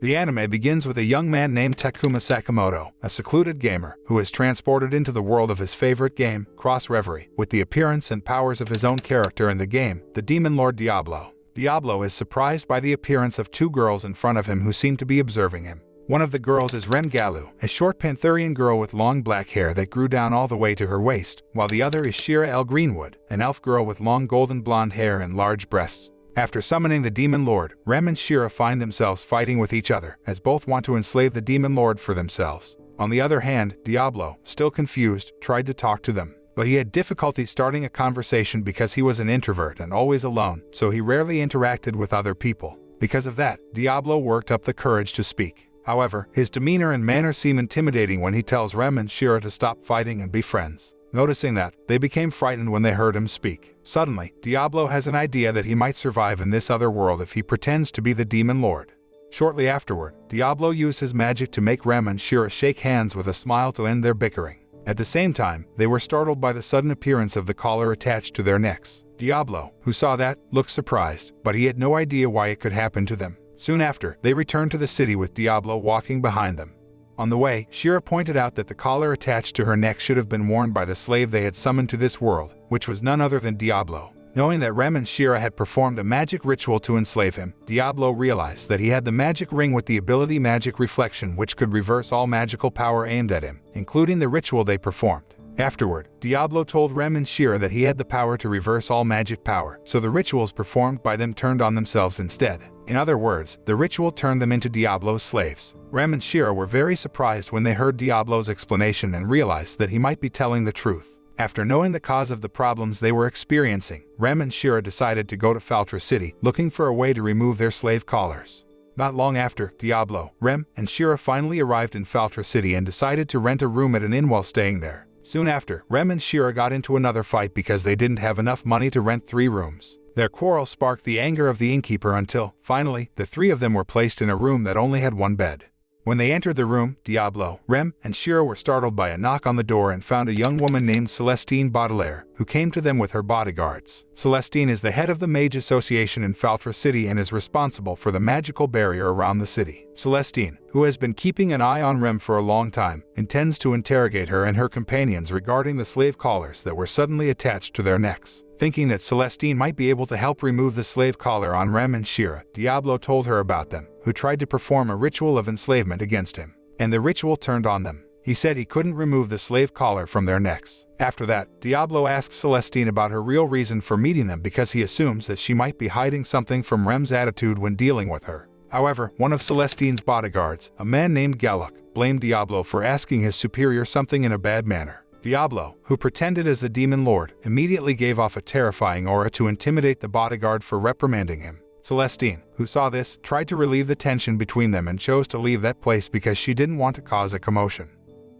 The anime begins with a young man named Takuma Sakamoto, a secluded gamer, who is transported into the world of his favorite game, Cross Reverie, with the appearance and powers of his own character in the game, the demon lord Diablo. Diablo is surprised by the appearance of two girls in front of him who seem to be observing him. One of the girls is Rem Galu, a short Panthurian girl with long black hair that grew down all the way to her waist, while the other is Shira L. Greenwood, an elf girl with long golden blonde hair and large breasts. After summoning the Demon Lord, Rem and Shira find themselves fighting with each other, as both want to enslave the Demon Lord for themselves. On the other hand, Diablo, still confused, tried to talk to them, but he had difficulty starting a conversation because he was an introvert and always alone, so he rarely interacted with other people. Because of that, Diablo worked up the courage to speak. However, his demeanor and manner seem intimidating when he tells Rem and Shira to stop fighting and be friends. Noticing that, they became frightened when they heard him speak. Suddenly, Diablo has an idea that he might survive in this other world if he pretends to be the Demon Lord. Shortly afterward, Diablo used his magic to make Rem and Shira shake hands with a smile to end their bickering. At the same time, they were startled by the sudden appearance of the collar attached to their necks. Diablo, who saw that, looked surprised, but he had no idea why it could happen to them. Soon after, they returned to the city with Diablo walking behind them. On the way, Shira pointed out that the collar attached to her neck should have been worn by the slave they had summoned to this world, which was none other than Diablo. Knowing that Rem and Shira had performed a magic ritual to enslave him, Diablo realized that he had the magic ring with the ability Magic Reflection, which could reverse all magical power aimed at him, including the ritual they performed. Afterward, Diablo told Rem and Shira that he had the power to reverse all magic power, so the rituals performed by them turned on themselves instead. In other words, the ritual turned them into Diablo's slaves. Rem and Shira were very surprised when they heard Diablo's explanation and realized that he might be telling the truth. After knowing the cause of the problems they were experiencing, Rem and Shira decided to go to Faltra City, looking for a way to remove their slave collars. Not long after, Diablo, Rem, and Shira finally arrived in Faltra City and decided to rent a room at an inn while staying there. Soon after, Rem and Shira got into another fight because they didn't have enough money to rent 3 rooms. Their quarrel sparked the anger of the innkeeper until, finally, the 3 of them were placed in a room that only had 1 bed. When they entered the room, Diablo, Rem, and Shira were startled by a knock on the door and found a young woman named Celestine Baudelaire, who came to them with her bodyguards. Celestine is the head of the Mage Association in Faltra City and is responsible for the magical barrier around the city. Celestine, who has been keeping an eye on Rem for a long time, intends to interrogate her and her companions regarding the slave collars that were suddenly attached to their necks. Thinking that Celestine might be able to help remove the slave collar on Rem and Shira, Diablo told her about them, who tried to perform a ritual of enslavement against him. And the ritual turned on them. He said he couldn't remove the slave collar from their necks. After that, Diablo asks Celestine about her real reason for meeting them because he assumes that she might be hiding something from Rem's attitude when dealing with her. However, one of Celestine's bodyguards, a man named Galuk, blamed Diablo for asking his superior something in a bad manner. Diablo, who pretended as the Demon Lord, immediately gave off a terrifying aura to intimidate the bodyguard for reprimanding him. Celestine, who saw this, tried to relieve the tension between them and chose to leave that place because she didn't want to cause a commotion.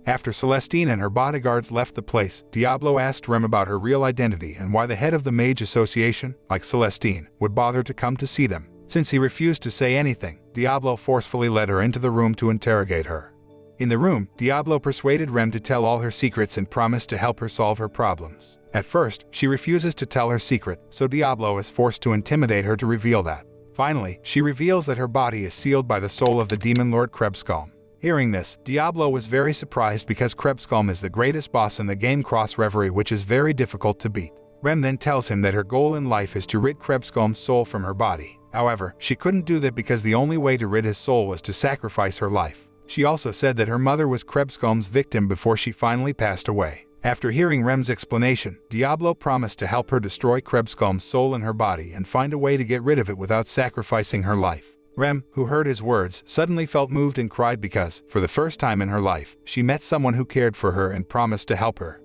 After Celestine and her bodyguards left the place, Diablo asked Rem about her real identity and why the head of the Mage Association, like Celestine, would bother to come to see them. Since he refused to say anything, Diablo forcefully led her into the room to interrogate her. In the room, Diablo persuaded Rem to tell all her secrets and promised to help her solve her problems. At first, she refuses to tell her secret, so Diablo is forced to intimidate her to reveal that. Finally, she reveals that her body is sealed by the soul of the Demon Lord Krebskalm. Hearing this, Diablo was very surprised because Krebskalm is the greatest boss in the game Cross Reverie, which is very difficult to beat. Rem then tells him that her goal in life is to rid Krebskalm's soul from her body. However, she couldn't do that because the only way to rid his soul was to sacrifice her life. She also said that her mother was Krebskalm's victim before she finally passed away. After hearing Rem's explanation, Diablo promised to help her destroy Krebskalm's soul in her body and find a way to get rid of it without sacrificing her life. Rem, who heard his words, suddenly felt moved and cried because, for the first time in her life, she met someone who cared for her and promised to help her.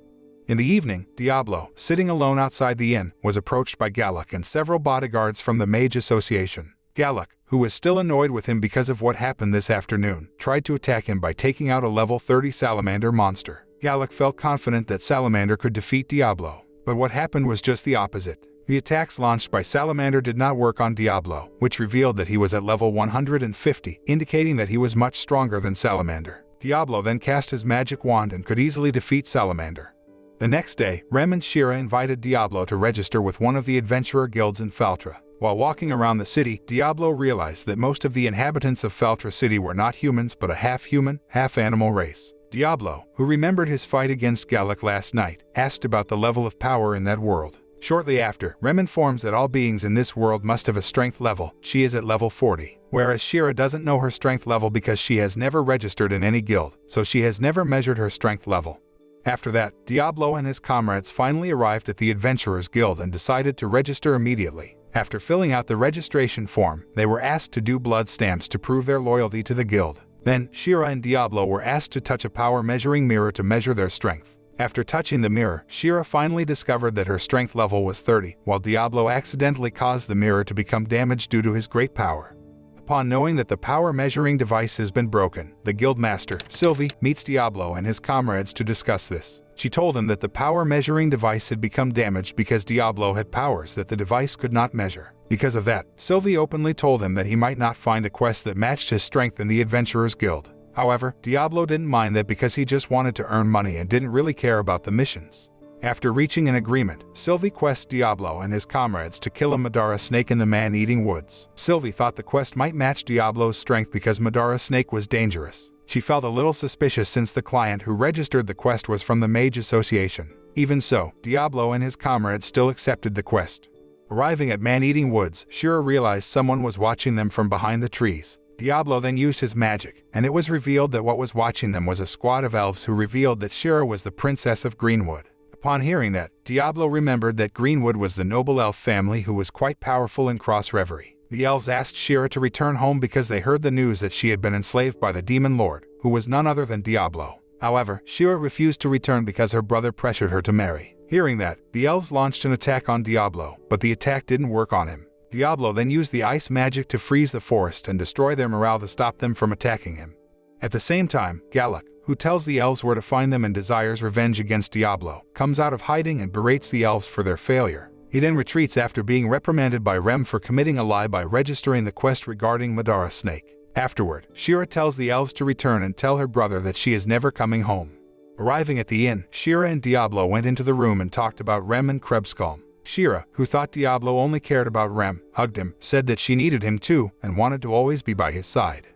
In the evening, Diablo, sitting alone outside the inn, was approached by Galuk and several bodyguards from the Mage Association. Galuk, who was still annoyed with him because of what happened this afternoon, tried to attack him by taking out a level 30 salamander monster. Galuk felt confident that Salamander could defeat Diablo, but what happened was just the opposite. The attacks launched by Salamander did not work on Diablo, which revealed that he was at level 150, indicating that he was much stronger than Salamander. Diablo then cast his magic wand and could easily defeat Salamander. The next day, Rem and Shira invited Diablo to register with one of the adventurer guilds in Faltra. While walking around the city, Diablo realized that most of the inhabitants of Feltra City were not humans but a half-human, half-animal race. Diablo, who remembered his fight against Galak last night, asked about the level of power in that world. Shortly after, Rem informs that all beings in this world must have a strength level. She is at level 40, whereas Shira doesn't know her strength level because she has never registered in any guild, so she has never measured her strength level. After that, Diablo and his comrades finally arrived at the Adventurers Guild and decided to register immediately. After filling out the registration form, they were asked to do blood stamps to prove their loyalty to the guild. Then, Shira and Diablo were asked to touch a power measuring mirror to measure their strength. After touching the mirror, Shira finally discovered that her strength level was 30, while Diablo accidentally caused the mirror to become damaged due to his great power. Upon knowing that the power measuring device has been broken, the guild master, Sylvie, meets Diablo and his comrades to discuss this. She told him that the power measuring device had become damaged because Diablo had powers that the device could not measure. Because of that, Sylvie openly told him that he might not find a quest that matched his strength in the Adventurers Guild. However, Diablo didn't mind that because he just wanted to earn money and didn't really care about the missions. After reaching an agreement, Sylvie quests Diablo and his comrades to kill a Madara snake in the man-eating woods. Sylvie thought the quest might match Diablo's strength because Madara snake was dangerous. She felt a little suspicious since the client who registered the quest was from the Mage Association. Even so, Diablo and his comrades still accepted the quest. Arriving at man-eating woods, Shira realized someone was watching them from behind the trees. Diablo then used his magic, and it was revealed that what was watching them was a squad of elves who revealed that Shira was the princess of Greenwood. Upon hearing that, Diablo remembered that Greenwood was the noble elf family who was quite powerful in Cross Reverie. The elves asked Shira to return home because they heard the news that she had been enslaved by the demon lord, who was none other than Diablo. However, Shira refused to return because her brother pressured her to marry. Hearing that, the elves launched an attack on Diablo, but the attack didn't work on him. Diablo then used the ice magic to freeze the forest and destroy their morale to stop them from attacking him. At the same time, Galak, who tells the elves where to find them and desires revenge against Diablo, comes out of hiding and berates the elves for their failure. He then retreats after being reprimanded by Rem for committing a lie by registering the quest regarding Madara Snake. Afterward, Shira tells the elves to return and tell her brother that she is never coming home. Arriving at the inn, Shira and Diablo went into the room and talked about Rem and Krebskalm. Shira, who thought Diablo only cared about Rem, hugged him, said that she needed him too, and wanted to always be by his side.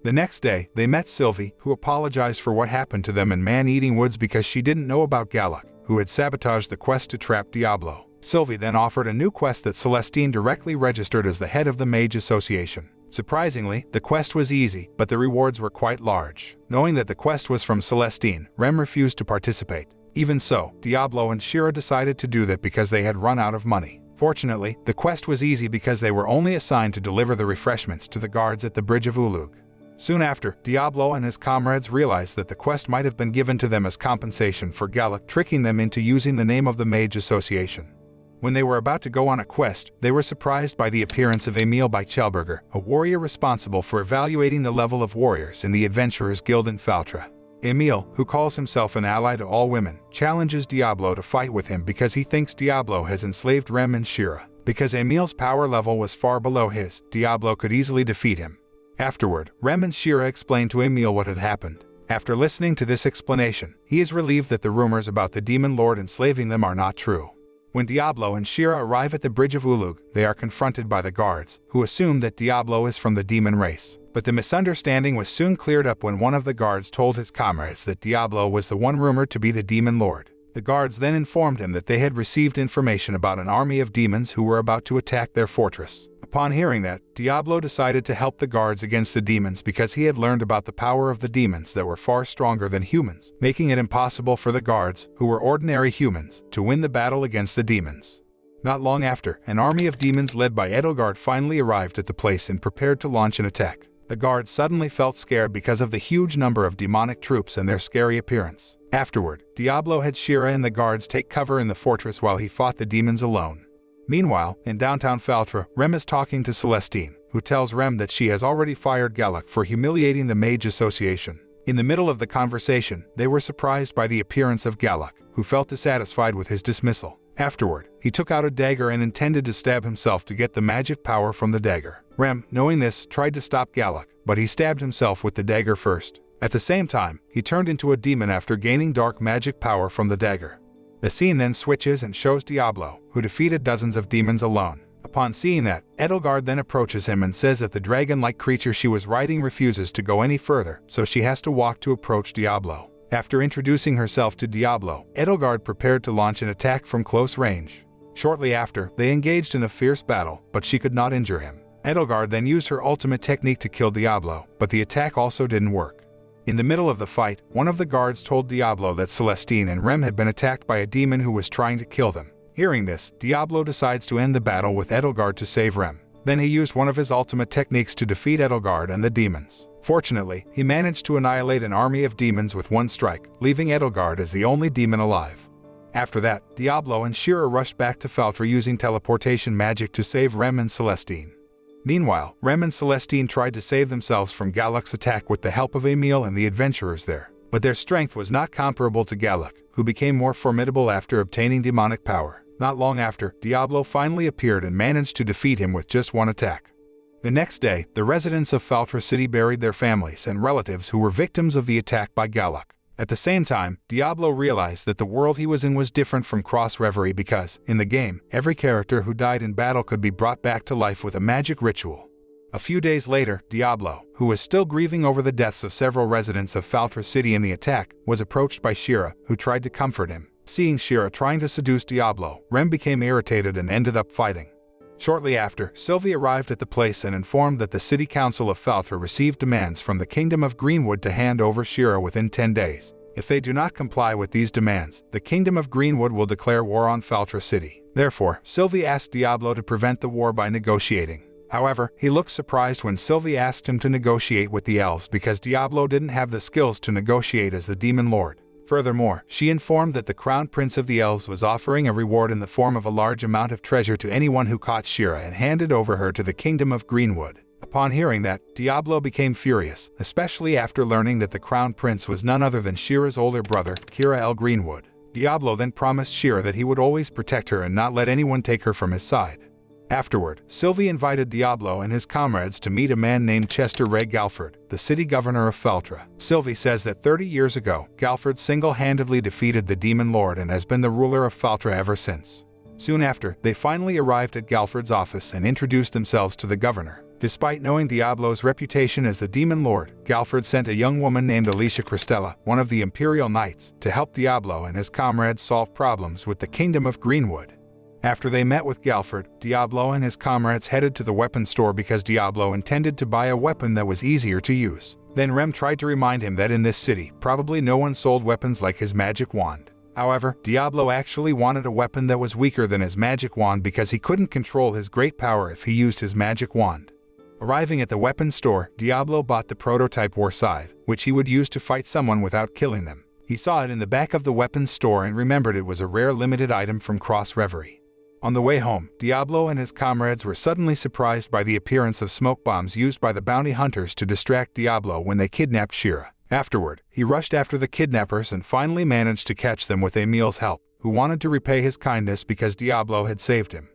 The next day, they met Sylvie, who apologized for what happened to them in Man-Eating Woods because she didn't know about Galak, who had sabotaged the quest to trap Diablo. Sylvie then offered a new quest that Celestine directly registered as the head of the Mage Association. Surprisingly, the quest was easy, but the rewards were quite large. Knowing that the quest was from Celestine, Rem refused to participate. Even so, Diablo and Shira decided to do that because they had run out of money. Fortunately, the quest was easy because they were only assigned to deliver the refreshments to the guards at the Bridge of Ulug. Soon after, Diablo and his comrades realized that the quest might have been given to them as compensation for Galak tricking them into using the name of the Mage Association. When they were about to go on a quest, they were surprised by the appearance of Emil by Chelberger, a warrior responsible for evaluating the level of warriors in the Adventurers Guild in Faltra. Emil, who calls himself an ally to all women, challenges Diablo to fight with him because he thinks Diablo has enslaved Rem and Shira. Because Emil's power level was far below his, Diablo could easily defeat him. Afterward, Rem and Shira explained to Emil what had happened. After listening to this explanation, he is relieved that the rumors about the demon lord enslaving them are not true. When Diablo and Shira arrive at the Bridge of Ulug, they are confronted by the guards, who assume that Diablo is from the demon race. But the misunderstanding was soon cleared up when one of the guards told his comrades that Diablo was the one rumored to be the demon lord. The guards then informed him that they had received information about an army of demons who were about to attack their fortress. Upon hearing that, Diablo decided to help the guards against the demons because he had learned about the power of the demons that were far stronger than humans, making it impossible for the guards, who were ordinary humans, to win the battle against the demons. Not long after, an army of demons led by Edelgard finally arrived at the place and prepared to launch an attack. The guards suddenly felt scared because of the huge number of demonic troops and their scary appearance. Afterward, Diablo had Shira and the guards take cover in the fortress while he fought the demons alone. Meanwhile, in downtown Faltra, Rem is talking to Celestine, who tells Rem that she has already fired Galak for humiliating the Mage Association. In the middle of the conversation, they were surprised by the appearance of Galak, who felt dissatisfied with his dismissal. Afterward, he took out a dagger and intended to stab himself to get the magic power from the dagger. Rem, knowing this, tried to stop Galak, but he stabbed himself with the dagger first. At the same time, he turned into a demon after gaining dark magic power from the dagger. The scene then switches and shows Diablo, who defeated dozens of demons alone. Upon seeing that, Edelgard then approaches him and says that the dragon-like creature she was riding refuses to go any further, so she has to walk to approach Diablo. After introducing herself to Diablo, Edelgard prepared to launch an attack from close range. Shortly after, they engaged in a fierce battle, but she could not injure him. Edelgard then used her ultimate technique to kill Diablo, but the attack also didn't work. In the middle of the fight, one of the guards told Diablo that Celestine and Rem had been attacked by a demon who was trying to kill them. Hearing this, Diablo decides to end the battle with Edelgard to save Rem. Then he used one of his ultimate techniques to defeat Edelgard and the demons. Fortunately, he managed to annihilate an army of demons with one strike, leaving Edelgard as the only demon alive. After that, Diablo and Shira rushed back to Faltra using teleportation magic to save Rem and Celestine. Meanwhile, Rem and Celestine tried to save themselves from Galuk's attack with the help of Emil and the adventurers there. But their strength was not comparable to Galuk, who became more formidable after obtaining demonic power. Not long after, Diablo finally appeared and managed to defeat him with just one attack. The next day, the residents of Faltra City buried their families and relatives who were victims of the attack by Galuk. At the same time, Diablo realized that the world he was in was different from Cross Reverie because, in the game, every character who died in battle could be brought back to life with a magic ritual. A few days later, Diablo, who was still grieving over the deaths of several residents of Faltra City in the attack, was approached by Shira, who tried to comfort him. Seeing Shira trying to seduce Diablo, Rem became irritated and ended up fighting. Shortly after, Sylvie arrived at the place and informed that the City Council of Faltra received demands from the Kingdom of Greenwood to hand over Shira within 10 days. If they do not comply with these demands, the Kingdom of Greenwood will declare war on Faltra City. Therefore, Sylvie asked Diablo to prevent the war by negotiating. However, he looked surprised when Sylvie asked him to negotiate with the elves because Diablo didn't have the skills to negotiate as the Demon Lord. Furthermore, she informed that the Crown Prince of the Elves was offering a reward in the form of a large amount of treasure to anyone who caught Shira and handed over her to the Kingdom of Greenwood. Upon hearing that, Diablo became furious, especially after learning that the Crown Prince was none other than Shira's older brother, Kira L. Greenwood. Diablo then promised Shira that he would always protect her and not let anyone take her from his side. Afterward, Sylvie invited Diablo and his comrades to meet a man named Chester Ray Galford, the city governor of Faltra. Sylvie says that 30 years ago, Galford single-handedly defeated the Demon Lord and has been the ruler of Faltra ever since. Soon after, they finally arrived at Galford's office and introduced themselves to the governor. Despite knowing Diablo's reputation as the Demon Lord, Galford sent a young woman named Alicia Cristella, one of the Imperial Knights, to help Diablo and his comrades solve problems with the Kingdom of Greenwood. After they met with Galford, Diablo and his comrades headed to the weapon store because Diablo intended to buy a weapon that was easier to use. Then Rem tried to remind him that in this city, probably no one sold weapons like his magic wand. However, Diablo actually wanted a weapon that was weaker than his magic wand because he couldn't control his great power if he used his magic wand. Arriving at the weapon store, Diablo bought the prototype war scythe, which he would use to fight someone without killing them. He saw it in the back of the weapons store and remembered it was a rare limited item from Cross Reverie. On the way home, Diablo and his comrades were suddenly surprised by the appearance of smoke bombs used by the bounty hunters to distract Diablo when they kidnapped Shira. Afterward, he rushed after the kidnappers and finally managed to catch them with Emil's help, who wanted to repay his kindness because Diablo had saved him.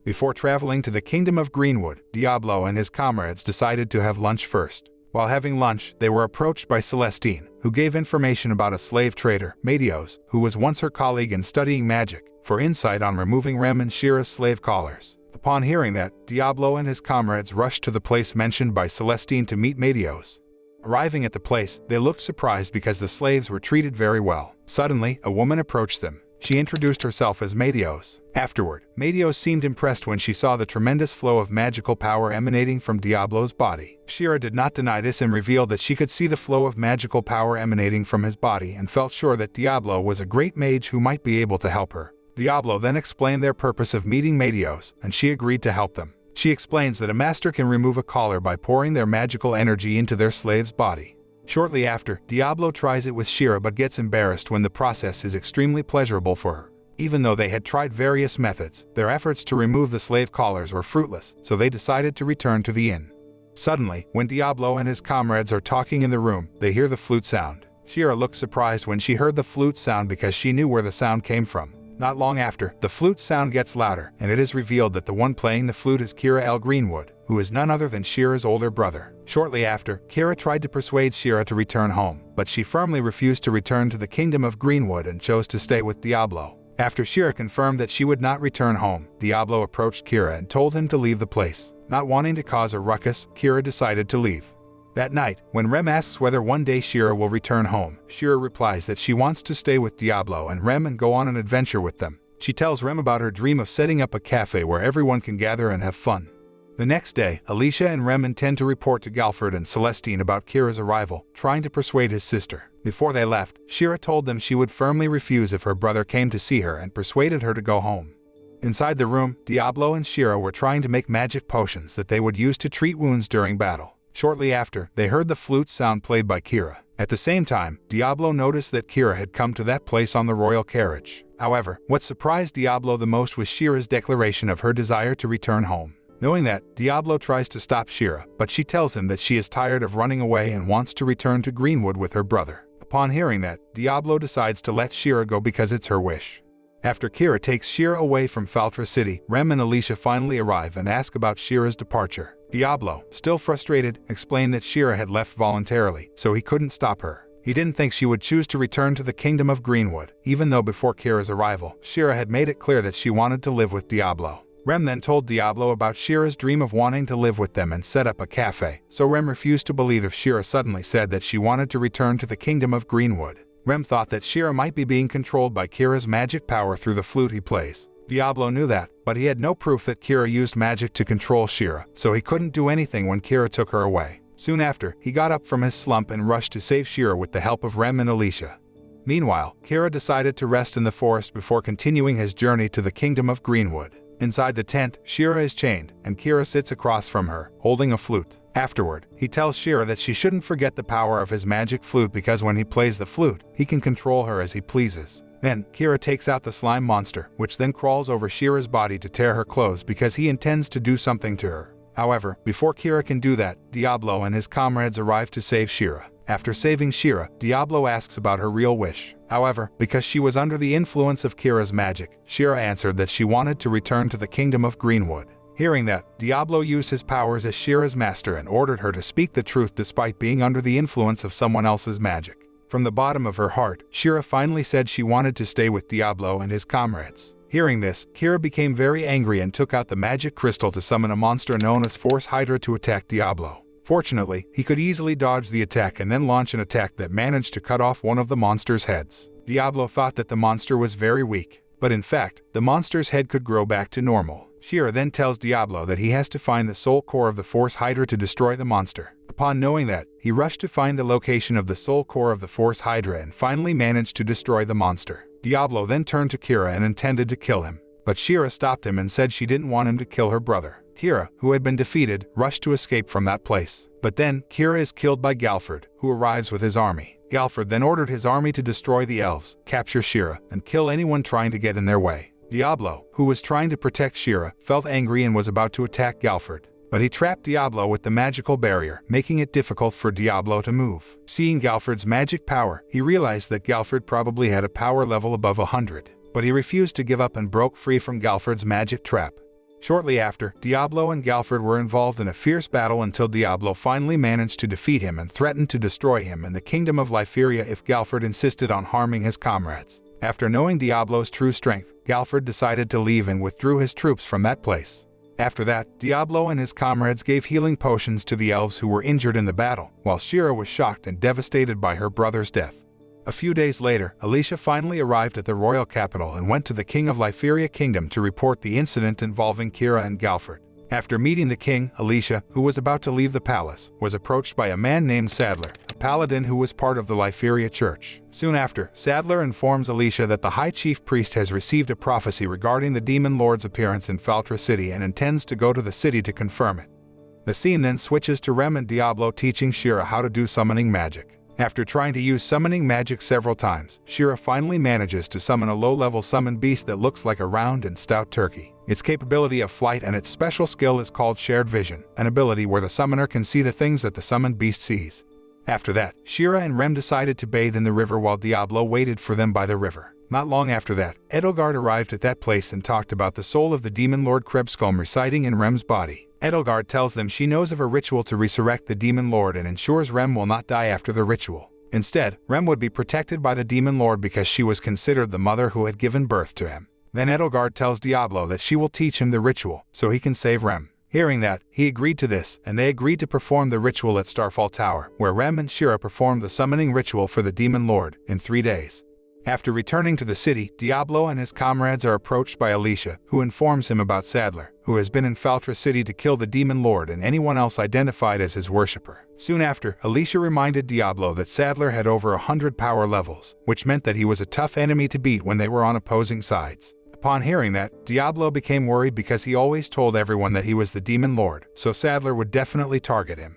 Before traveling to the Kingdom of Greenwood, Diablo and his comrades decided to have lunch first. While having lunch, they were approached by Celestine, who gave information about a slave trader, Medios, who was once her colleague in studying magic, for insight on removing Rem and Shira's slave collars. Upon hearing that, Diablo and his comrades rushed to the place mentioned by Celestine to meet Medios. Arriving at the place, they looked surprised because the slaves were treated very well. Suddenly, a woman approached them. She introduced herself as Medios. Afterward, Medios seemed impressed when she saw the tremendous flow of magical power emanating from Diablo's body. Shira did not deny this and revealed that she could see the flow of magical power emanating from his body and felt sure that Diablo was a great mage who might be able to help her. Diablo then explained their purpose of meeting Medios, and she agreed to help them. She explains that a master can remove a collar by pouring their magical energy into their slave's body. Shortly after, Diablo tries it with Shira but gets embarrassed when the process is extremely pleasurable for her. Even though they had tried various methods, their efforts to remove the slave collars were fruitless, so they decided to return to the inn. Suddenly, when Diablo and his comrades are talking in the room, they hear the flute sound. Shira looked surprised when she heard the flute sound because she knew where the sound came from. Not long after, the flute sound gets louder, and it is revealed that the one playing the flute is Kira L. Greenwood, who is none other than Shira's older brother. Shortly after, Kira tried to persuade Shira to return home, but she firmly refused to return to the Kingdom of Greenwood and chose to stay with Diablo. After Shira confirmed that she would not return home, Diablo approached Kira and told him to leave the place. Not wanting to cause a ruckus, Kira decided to leave. That night, when Rem asks whether one day Shira will return home, Shira replies that she wants to stay with Diablo and Rem and go on an adventure with them. She tells Rem about her dream of setting up a cafe where everyone can gather and have fun. The next day, Alicia and Rem intend to report to Galford and Celestine about Kira's arrival, trying to persuade his sister. Before they left, Shira told them she would firmly refuse if her brother came to see her and persuaded her to go home. Inside the room, Diablo and Shira were trying to make magic potions that they would use to treat wounds during battle. Shortly after, they heard the flute sound played by Kira. At the same time, Diablo noticed that Kira had come to that place on the royal carriage. However, what surprised Diablo the most was Shira's declaration of her desire to return home. Knowing that, Diablo tries to stop Shira, but she tells him that she is tired of running away and wants to return to Greenwood with her brother. Upon hearing that, Diablo decides to let Shira go because it's her wish. After Kira takes Shira away from Faltra City, Rem and Alicia finally arrive and ask about Shira's departure. Diablo, still frustrated, explained that Shira had left voluntarily, so he couldn't stop her. He didn't think she would choose to return to the Kingdom of Greenwood, even though before Kira's arrival, Shira had made it clear that she wanted to live with Diablo. Rem then told Diablo about Shira's dream of wanting to live with them and set up a cafe, so Rem refused to believe if Shira suddenly said that she wanted to return to the Kingdom of Greenwood. Rem thought that Shira might be being controlled by Kira's magic power through the flute he plays. Diablo knew that, but he had no proof that Kira used magic to control Shira, so he couldn't do anything when Kira took her away. Soon after, he got up from his slump and rushed to save Shira with the help of Rem and Alicia. Meanwhile, Kira decided to rest in the forest before continuing his journey to the Kingdom of Greenwood. Inside the tent, Shira is chained, and Kira sits across from her, holding a flute. Afterward, he tells Shira that she shouldn't forget the power of his magic flute because when he plays the flute, he can control her as he pleases. Then, Kira takes out the slime monster, which then crawls over Shira's body to tear her clothes because he intends to do something to her. However, before Kira can do that, Diablo and his comrades arrive to save Shira. After saving Shira, Diablo asks about her real wish. However, because she was under the influence of Kira's magic, Shira answered that she wanted to return to the Kingdom of Greenwood. Hearing that, Diablo used his powers as Shira's master and ordered her to speak the truth despite being under the influence of someone else's magic. From the bottom of her heart, Shira finally said she wanted to stay with Diablo and his comrades. Hearing this, Kira became very angry and took out the magic crystal to summon a monster known as Force Hydra to attack Diablo. Fortunately, he could easily dodge the attack and then launch an attack that managed to cut off one of the monster's heads. Diablo thought that the monster was very weak, but in fact, the monster's head could grow back to normal. Shira then tells Diablo that he has to find the soul core of the Force Hydra to destroy the monster. Upon knowing that, he rushed to find the location of the soul core of the Force Hydra and finally managed to destroy the monster. Diablo then turned to Kira and intended to kill him, but Shira stopped him and said she didn't want him to kill her brother. Kira, who had been defeated, rushed to escape from that place. But then, Kira is killed by Galford, who arrives with his army. Galford then ordered his army to destroy the elves, capture Shira, and kill anyone trying to get in their way. Diablo, who was trying to protect Shira, felt angry and was about to attack Galford. But he trapped Diablo with the magical barrier, making it difficult for Diablo to move. Seeing Galford's magic power, he realized that Galford probably had a power level above 100. But he refused to give up and broke free from Galford's magic trap. Shortly after, Diablo and Galford were involved in a fierce battle until Diablo finally managed to defeat him and threatened to destroy him in the Kingdom of Lyferia if Galford insisted on harming his comrades. After knowing Diablo's true strength, Galford decided to leave and withdrew his troops from that place. After that, Diablo and his comrades gave healing potions to the elves who were injured in the battle, while Shira was shocked and devastated by her brother's death. A few days later, Alicia finally arrived at the royal capital and went to the King of Lyferia Kingdom to report the incident involving Kira and Galford. After meeting the king, Alicia, who was about to leave the palace, was approached by a man named Sadler, a paladin who was part of the Lyferia Church. Soon after, Sadler informs Alicia that the High Chief Priest has received a prophecy regarding the Demon Lord's appearance in Faltra City and intends to go to the city to confirm it. The scene then switches to Rem and Diablo teaching Shira how to do summoning magic. After trying to use summoning magic several times, Shira finally manages to summon a low-level summoned beast that looks like a round and stout turkey. Its capability of flight and its special skill is called Shared Vision, an ability where the summoner can see the things that the summoned beast sees. After that, Shira and Rem decided to bathe in the river while Diablo waited for them by the river. Not long after that, Edelgard arrived at that place and talked about the soul of the demon lord Krebskulm residing in Rem's body. Edelgard tells them she knows of a ritual to resurrect the demon lord and ensures Rem will not die after the ritual. Instead, Rem would be protected by the demon lord because she was considered the mother who had given birth to him. Then Edelgard tells Diablo that she will teach him the ritual so he can save Rem. Hearing that, he agreed to this, and they agreed to perform the ritual at Starfall Tower, where Rem and Shira performed the summoning ritual for the demon lord in 3 days. After returning to the city, Diablo and his comrades are approached by Alicia, who informs him about Sadler, who has been in Faltra City to kill the demon lord and anyone else identified as his worshipper. Soon after, Alicia reminded Diablo that Sadler had over 100 power levels, which meant that he was a tough enemy to beat when they were on opposing sides. Upon hearing that, Diablo became worried because he always told everyone that he was the demon lord, so Sadler would definitely target him.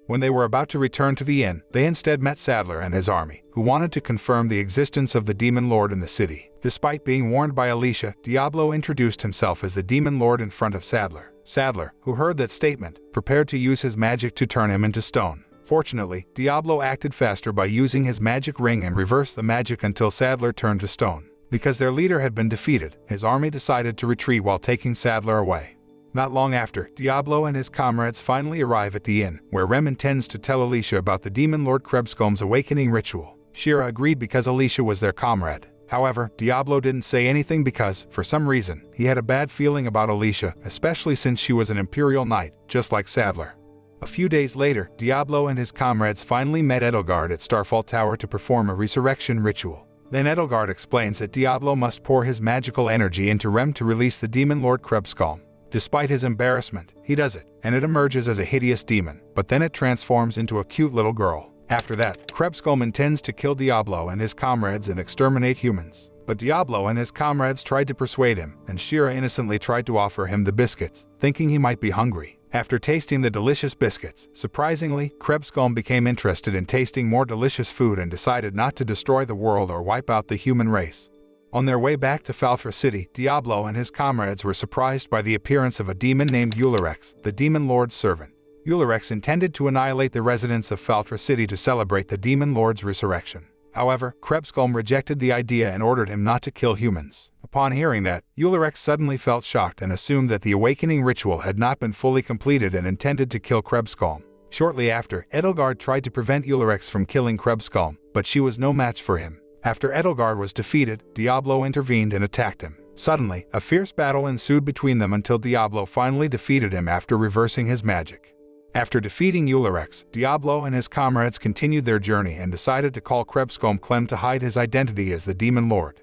When they were about to return to the inn, they instead met Sadler and his army, who wanted to confirm the existence of the demon lord in the city. Despite being warned by Alicia, Diablo introduced himself as the demon lord in front of Sadler. Sadler, who heard that statement, prepared to use his magic to turn him into stone. Fortunately, Diablo acted faster by using his magic ring and reversed the magic until Sadler turned to stone. Because their leader had been defeated, his army decided to retreat while taking Sadler away. Not long after, Diablo and his comrades finally arrive at the inn, where Rem intends to tell Alicia about the demon lord Krebscombe's awakening ritual. Shira agreed because Alicia was their comrade. However, Diablo didn't say anything because, for some reason, he had a bad feeling about Alicia, especially since she was an Imperial Knight, just like Sadler. A few days later, Diablo and his comrades finally met Edelgard at Starfall Tower to perform a resurrection ritual. Then Edelgard explains that Diablo must pour his magical energy into Rem to release the demon lord Krebscombe. Despite his embarrassment, he does it, and it emerges as a hideous demon, but then it transforms into a cute little girl. After that, Krebscombe intends to kill Diablo and his comrades and exterminate humans. But Diablo and his comrades tried to persuade him, and Shira innocently tried to offer him the biscuits, thinking he might be hungry. After tasting the delicious biscuits, surprisingly, Krebscombe became interested in tasting more delicious food and decided not to destroy the world or wipe out the human race. On their way back to Faltra City, Diablo and his comrades were surprised by the appearance of a demon named Eulerex, the demon lord's servant. Eulerex intended to annihilate the residents of Faltra City to celebrate the demon lord's resurrection. However, Krebscombe rejected the idea and ordered him not to kill humans. Upon hearing that, Eulerex suddenly felt shocked and assumed that the awakening ritual had not been fully completed and intended to kill Krebscombe. Shortly after, Edelgard tried to prevent Eulerex from killing Krebscombe, but she was no match for him. After Edelgard was defeated, Diablo intervened and attacked him. Suddenly, a fierce battle ensued between them until Diablo finally defeated him after reversing his magic. After defeating Eulerex, Diablo and his comrades continued their journey and decided to call Krebscombe Clem to hide his identity as the demon lord.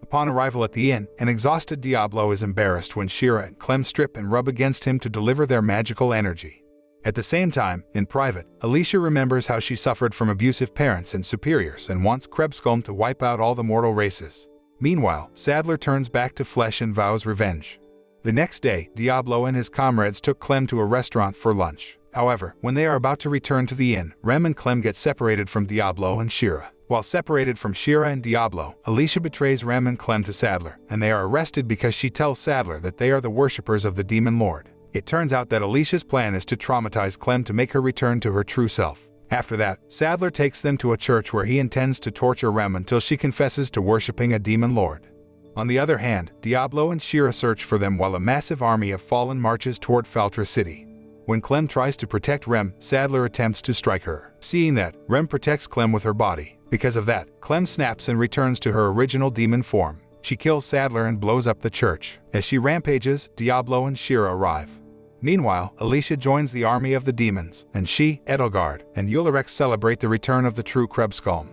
Upon arrival at the inn, an exhausted Diablo is embarrassed when Shira and Clem strip and rub against him to deliver their magical energy. At the same time, in private, Alicia remembers how she suffered from abusive parents and superiors and wants Krebscombe to wipe out all the mortal races. Meanwhile, Sadler turns back to flesh and vows revenge. The next day, Diablo and his comrades took Clem to a restaurant for lunch. However, when they are about to return to the inn, Rem and Clem get separated from Diablo and Shira. While separated from Shira and Diablo, Alicia betrays Rem and Clem to Sadler, and they are arrested because she tells Sadler that they are the worshippers of the demon lord. It turns out that Alicia's plan is to traumatize Clem to make her return to her true self. After that, Sadler takes them to a church where he intends to torture Rem until she confesses to worshipping a demon lord. On the other hand, Diablo and Shira search for them while a massive army of fallen marches toward Faltra City. When Clem tries to protect Rem, Sadler attempts to strike her. Seeing that, Rem protects Clem with her body. Because of that, Clem snaps and returns to her original demon form. She kills Sadler and blows up the church. As she rampages, Diablo and Shira arrive. Meanwhile, Alicia joins the army of the demons, and she, Edelgard, and Eulerex celebrate the return of the true Krebscombe.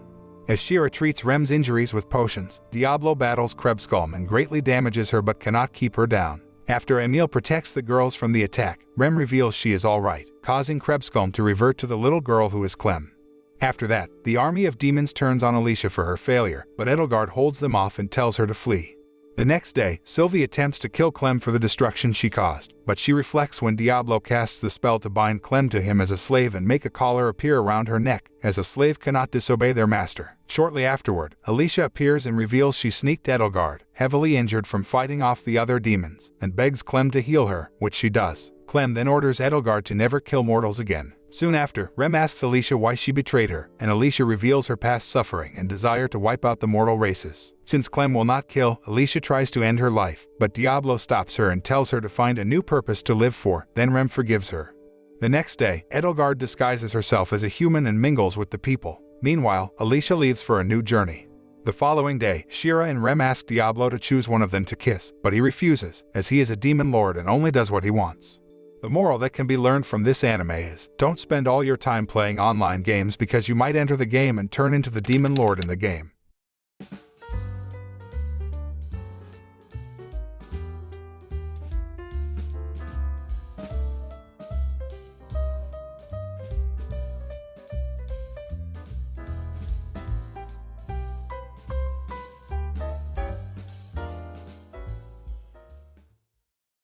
As Shira treats Rem's injuries with potions, Diablo battles Krebscombe and greatly damages her but cannot keep her down. After Emil protects the girls from the attack, Rem reveals she is alright, causing Krebscombe to revert to the little girl who is Clem. After that, the army of demons turns on Alicia for her failure, but Edelgard holds them off and tells her to flee. The next day, Sylvie attempts to kill Clem for the destruction she caused, but she reflects when Diablo casts the spell to bind Clem to him as a slave and make a collar appear around her neck, as a slave cannot disobey their master. Shortly afterward, Alicia appears and reveals she sneaked Edelgard, heavily injured from fighting off the other demons, and begs Clem to heal her, which she does. Clem then orders Edelgard to never kill mortals again. Soon after, Rem asks Alicia why she betrayed her, and Alicia reveals her past suffering and desire to wipe out the mortal races. Since Clem will not kill, Alicia tries to end her life, but Diablo stops her and tells her to find a new purpose to live for, then Rem forgives her. The next day, Edelgard disguises herself as a human and mingles with the people. Meanwhile, Alicia leaves for a new journey. The following day, Shira and Rem ask Diablo to choose one of them to kiss, but he refuses, as he is a demon lord and only does what he wants. The moral that can be learned from this anime is, don't spend all your time playing online games because you might enter the game and turn into the demon lord in the game.